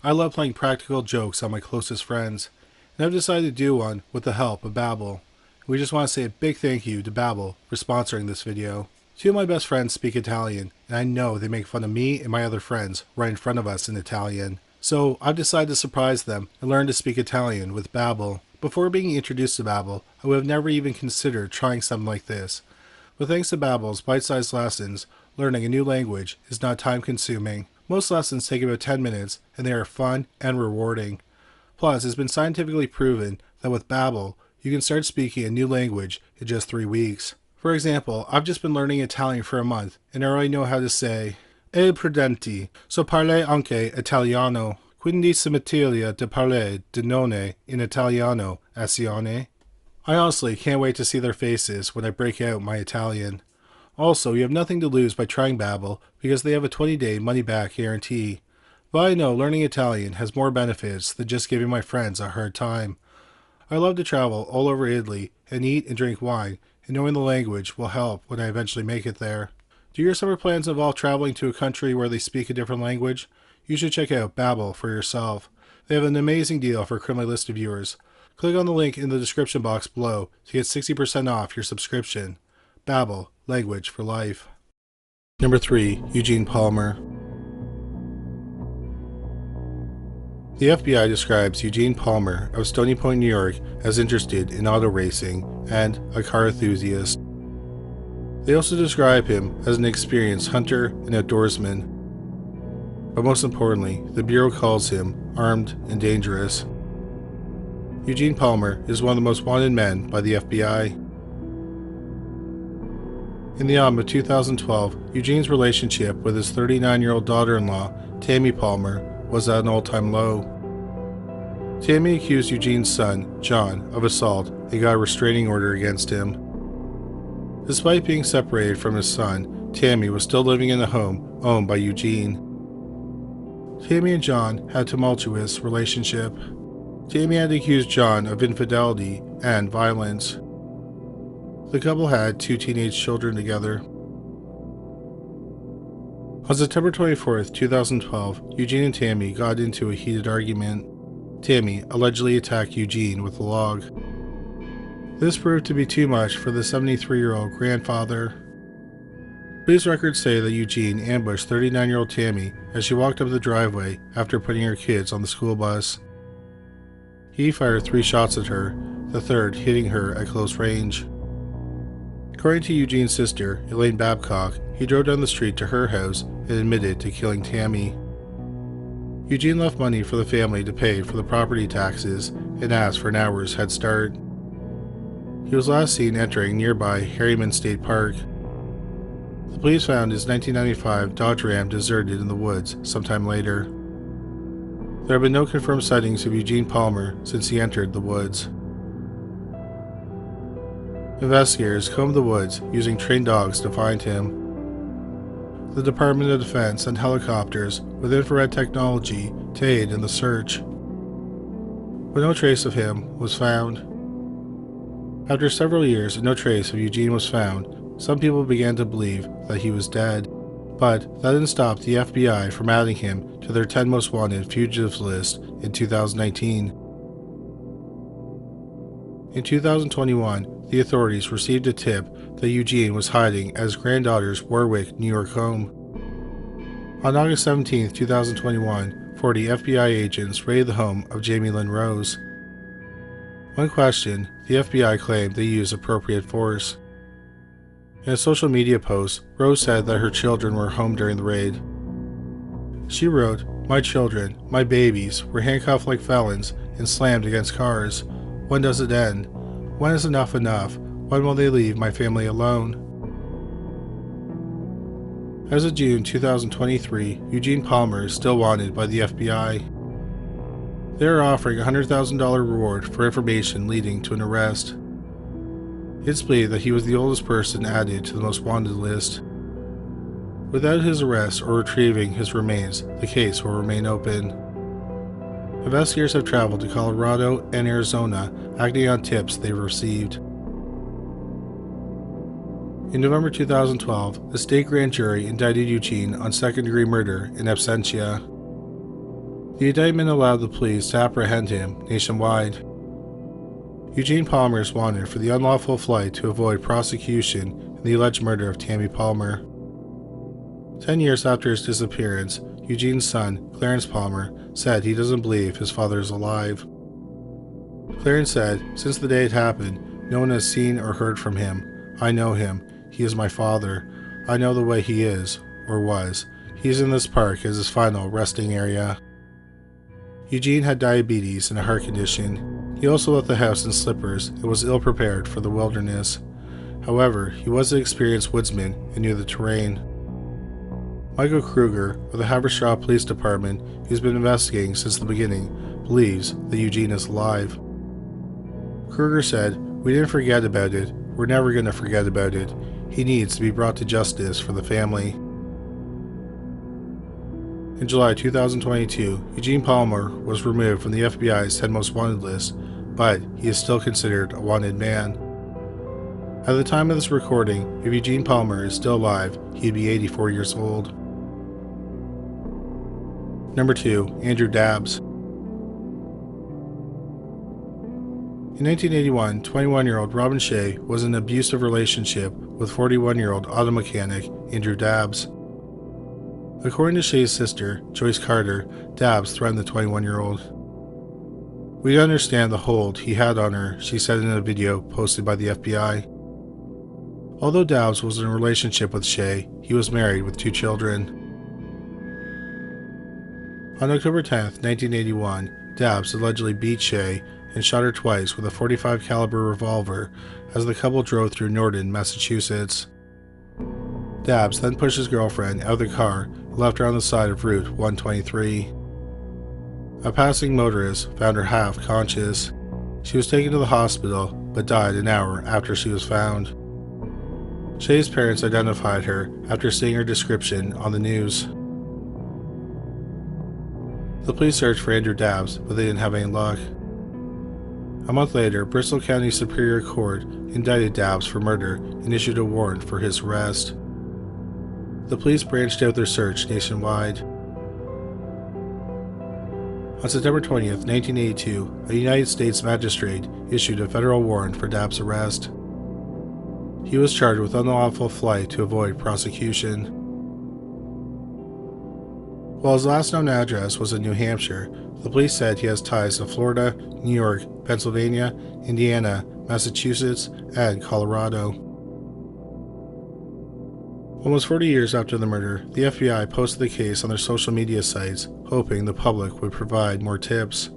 I love playing practical jokes on my closest friends, and I've decided to do one with the help of Babbel. We just want to say a big thank you to Babbel for sponsoring this video. Two of my best friends speak Italian, and I know they make fun of me and my other friends right in front of us in Italian. So I've decided to surprise them and learn to speak Italian with Babbel. Before being introduced to Babbel, I would have never even considered trying something like this. But thanks to Babbel's bite-sized lessons, learning a new language is not time-consuming. Most lessons take about 10 minutes, and they are fun and rewarding. Plus, it's been scientifically proven that with Babbel, you can start speaking a new language in just 3 weeks. For example, I've just been learning Italian for a month, and I already know how to say "E prudenti, so parli anche italiano, quindi smettilia di parlare di nonne in italiano, azione." I honestly can't wait to see their faces when I break out my Italian. Also, you have nothing to lose by trying Babbel because they have a 20-day money-back guarantee. But I know learning Italian has more benefits than just giving my friends a hard time. I love to travel all over Italy and eat and drink wine, and knowing the language will help when I eventually make it there. Do your summer plans involve traveling to a country where they speak a different language? You should check out Babbel for yourself. They have an amazing deal for criminally listed viewers. Click on the link in the description box below to get 60% off your subscription. Babbel, language for life. Number 3. Eugene Palmer. The FBI describes Eugene Palmer of Stony Point, New York as interested in auto racing and a car enthusiast. They also describe him as an experienced hunter and outdoorsman. But most importantly, the Bureau calls him armed and dangerous. Eugene Palmer is one of the most wanted men by the FBI. In the autumn of 2012, Eugene's relationship with his 39-year-old daughter-in-law, Tammy Palmer, was at an all-time low. Tammy accused Eugene's son, John, of assault and got a restraining order against him. Despite being separated from his son, Tammy was still living in a home owned by Eugene. Tammy and John had a tumultuous relationship. Tammy had accused John of infidelity and violence. The couple had 2 teenage children together. On September 24, 2012, Eugene and Tammy got into a heated argument. Tammy allegedly attacked Eugene with a log. This proved to be too much for the 73-year-old grandfather. Police records say that Eugene ambushed 39-year-old Tammy as she walked up the driveway after putting her kids on the school bus. He fired 3 shots at her, the third hitting her at close range. According to Eugene's sister, Elaine Babcock, he drove down the street to her house and admitted to killing Tammy. Eugene left money for the family to pay for the property taxes and asked for an hour's head start. He was last seen entering nearby Harriman State Park. The police found his 1995 Dodge Ram deserted in the woods sometime later. There have been no confirmed sightings of Eugene Palmer since he entered the woods. Investigators combed the woods using trained dogs to find him. The Department of Defense sent helicopters with infrared technology to aid in the search, but no trace of him was found. After several years and no trace of Eugene was found, some people began to believe that he was dead, but that didn't stop the FBI from adding him to their 10 most wanted fugitives list in 2019. In 2021, the authorities received a tip that Eugene was hiding at his granddaughter's Warwick, New York home. On August 17, 2021, 40 FBI agents raided the home of Jamie Lynn Rose. When questioned, the FBI claimed they used appropriate force. In a social media post, Rose said that her children were home during the raid. She wrote, "My children, my babies, were handcuffed like felons and slammed against cars. When does it end? When is enough enough? When will they leave my family alone?" As of June 2023, Eugene Palmer is still wanted by the FBI. They are offering a $100,000 reward for information leading to an arrest. It's believed that he was the oldest person added to the most wanted list. Without his arrest or retrieving his remains, the case will remain open. Investigators have traveled to Colorado and Arizona, acting on tips they've received. In November 2012, the state grand jury indicted Eugene on second-degree murder in absentia. The indictment allowed the police to apprehend him nationwide. Eugene Palmer is wanted for the unlawful flight to avoid prosecution in the alleged murder of Tammy Palmer. 10 years after his disappearance, Eugene's son, Clarence Palmer, said he doesn't believe his father is alive. Clarence said, "Since the day it happened, no one has seen or heard from him. I know him. He is my father. I know the way he is, or was. He's in this park as his final resting area." Eugene had diabetes and a heart condition. He also left the house in slippers and was ill-prepared for the wilderness. However, he was an experienced woodsman and knew the terrain. Michael Kruger, of the Haverstraw Police Department, who's been investigating since the beginning, believes that Eugene is alive. Kruger said, "We didn't forget about it. We're never going to forget about it. He needs to be brought to justice for the family." In July 2022, Eugene Palmer was removed from the FBI's 10 Most Wanted list, but he is still considered a wanted man. At the time of this recording, if Eugene Palmer is still alive, he'd be 84 years old. Number 2. Andrew Dabbs. In 1981, 21-year-old Robin Shea was in an abusive relationship with 41-year-old auto mechanic Andrew Dabbs. According to Shea's sister, Joyce Carter, Dabbs threatened the 21-year-old. "We understand the hold he had on her," she said in a video posted by the FBI. Although Dabbs was in a relationship with Shea, he was married with 2 children. On October 10, 1981, Dabbs allegedly beat Shea and shot her twice with a .45 caliber revolver as the couple drove through Norton, Massachusetts. Dabbs then pushed his girlfriend out of the car and left her on the side of Route 123. A passing motorist found her half conscious. She was taken to the hospital, but died an hour after she was found. Shea's parents identified her after seeing her description on the news. The police searched for Andrew Dabbs, but they didn't have any luck. A month later, Bristol County Superior Court indicted Dabbs for murder and issued a warrant for his arrest. The police branched out their search nationwide. On September 20, 1982, a United States magistrate issued a federal warrant for Dabbs' arrest. He was charged with unlawful flight to avoid prosecution. While his last known address was in New Hampshire, the police said he has ties to Florida, New York, Pennsylvania, Indiana, Massachusetts, and Colorado. Almost 40 years after the murder, the FBI posted the case on their social media sites, hoping the public would provide more tips.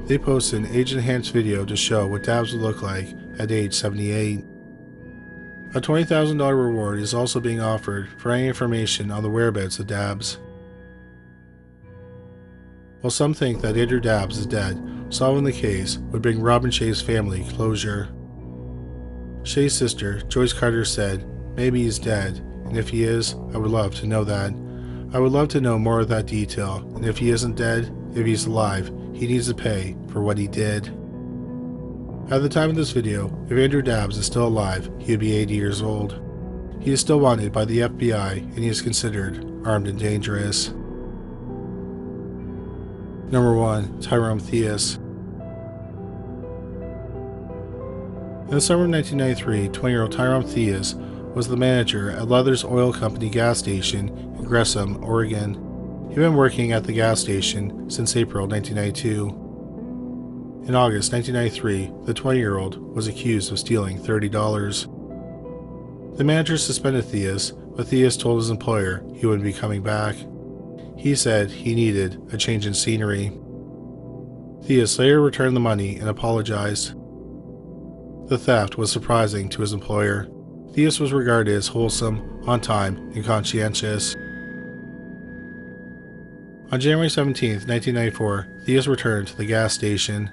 They posted an age-enhanced video to show what Dabbs would look like at age 78. A $20,000 reward is also being offered for any information on the whereabouts of Dabbs. While some think that Andrew Dabbs is dead, solving the case would bring Robin Shea's family closure. Shea's sister, Joyce Carter, said, "Maybe he's dead, and if he is, I would love to know that. I would love to know more of that detail, and if he isn't dead, if he's alive, he needs to pay for what he did." At the time of this video, if Andrew Dabbs is still alive, he would be 80 years old. He is still wanted by the FBI, and he is considered armed and dangerous. Number 1. Tyrone Theus. In the summer of 1993, 20-year-old Tyrone Theus was the manager at Leathers Oil Company gas station in Gresham, Oregon. He'd been working at the gas station since April 1992. In August 1993, the 20-year-old was accused of stealing $30. The manager suspended Theus, but Theus told his employer he wouldn't be coming back. He said he needed a change in scenery. Theus later returned the money and apologized. The theft was surprising to his employer. Theus was regarded as wholesome, on time, and conscientious. On January 17, 1994, Theus returned to the gas station.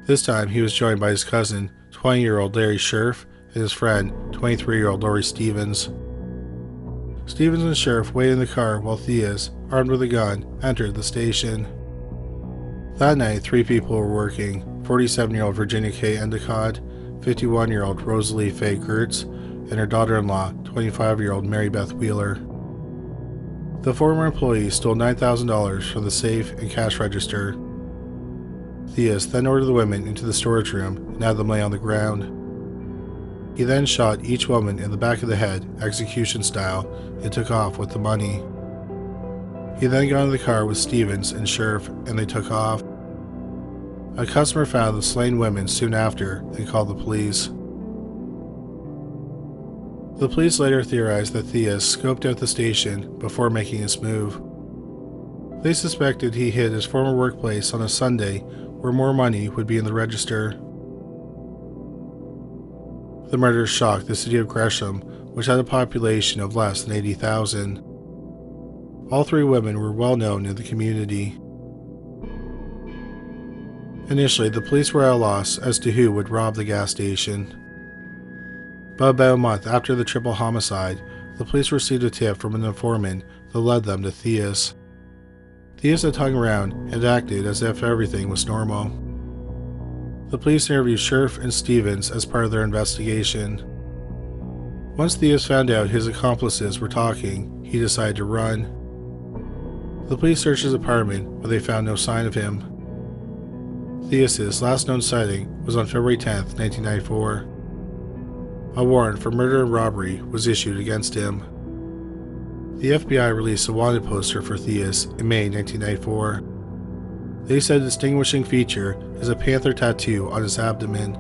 This time he was joined by his cousin, 20-year-old Larry Scherf, and his friend, 23-year-old Lori Stevens. Stevens and Scherf waited in the car while Theus, armed with a gun, entered the station. That night, 3 people were working: 47-year-old Virginia K. Endicott, 51-year-old Rosalie Faye Gertz, and her daughter-in-law, 25-year-old Mary Beth Wheeler. The former employee stole $9,000 from the safe and cash register. Theus then ordered the women into the storage room and had them lay on the ground. He then shot each woman in the back of the head, execution style, and took off with the money. He then got in the car with Stevens and Sheriff, and they took off. A customer found the slain women soon after and called the police. The police later theorized that Theus scoped out the station before making his move. They suspected he hid his former workplace on a Sunday where more money would be in the register. The murders shocked the city of Gresham, which had a population of less than 80,000. All three women were well known in the community. Initially, the police were at a loss as to who would rob the gas station. But about a month after the triple homicide, the police received a tip from an informant that led them to Theus. Theus had hung around and acted as if everything was normal. The police interviewed Sheriff and Stevens as part of their investigation. Once Theus found out his accomplices were talking, he decided to run. The police searched his apartment, but they found no sign of him. Theus's last known sighting was on February 10, 1994. A warrant for murder and robbery was issued against him. The FBI released a wanted poster for Theus in May 1994. They said a distinguishing feature is a panther tattoo on his abdomen.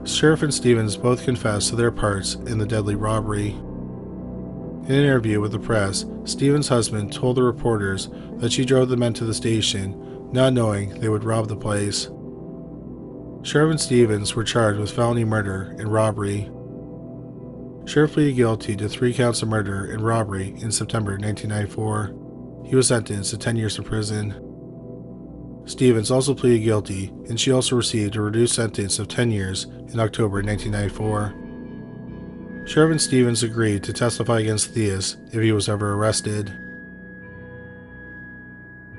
Sheriff and Stevens both confessed to their parts in the deadly robbery. In an interview with the press, Stevens' husband told the reporters that she drove the men to the station, not knowing they would rob the place. Sheriff and Stevens were charged with felony murder and robbery. Sheriff pleaded guilty to 3 counts of murder and robbery in September 1994. He was sentenced to 10 years in prison. Stevens also pleaded guilty, and she also received a reduced sentence of 10 years in October 1994. Sheriff and Stevens agreed to testify against Theus if he was ever arrested.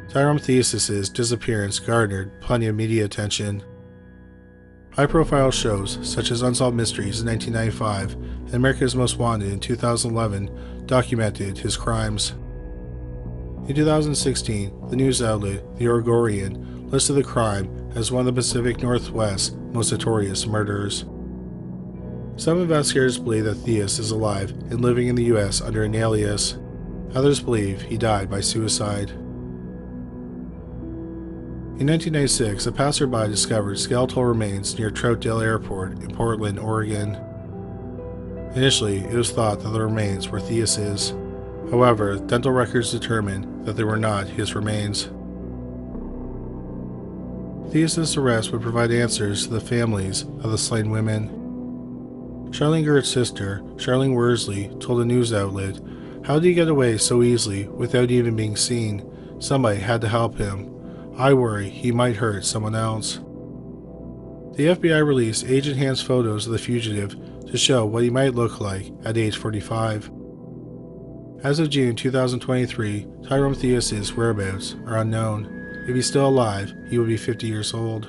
Tyrone Theus' disappearance garnered plenty of media attention. High-profile shows such as Unsolved Mysteries in 1995 and America's Most Wanted in 2011 documented his crimes. In 2016, the news outlet The Oregonian listed the crime as one of the Pacific Northwest's most notorious murders. Some investigators believe that Theus is alive and living in the U.S. under an alias. Others believe he died by suicide. In 1996, a passerby discovered skeletal remains near Troutdale Airport in Portland, Oregon. Initially, it was thought that the remains were Theus's. However, dental records determined that they were not his remains. Theus's arrest would provide answers to the families of the slain women. Charlene Gert's sister, Charlene Worsley, told a news outlet, "How did he get away so easily without even being seen? Somebody had to help him. I worry he might hurt someone else." The FBI released age-enhanced photos of the fugitive to show what he might look like at age 45. As of June 2023, Tyrone Theus' whereabouts are unknown. If he's still alive, he would be 50 years old.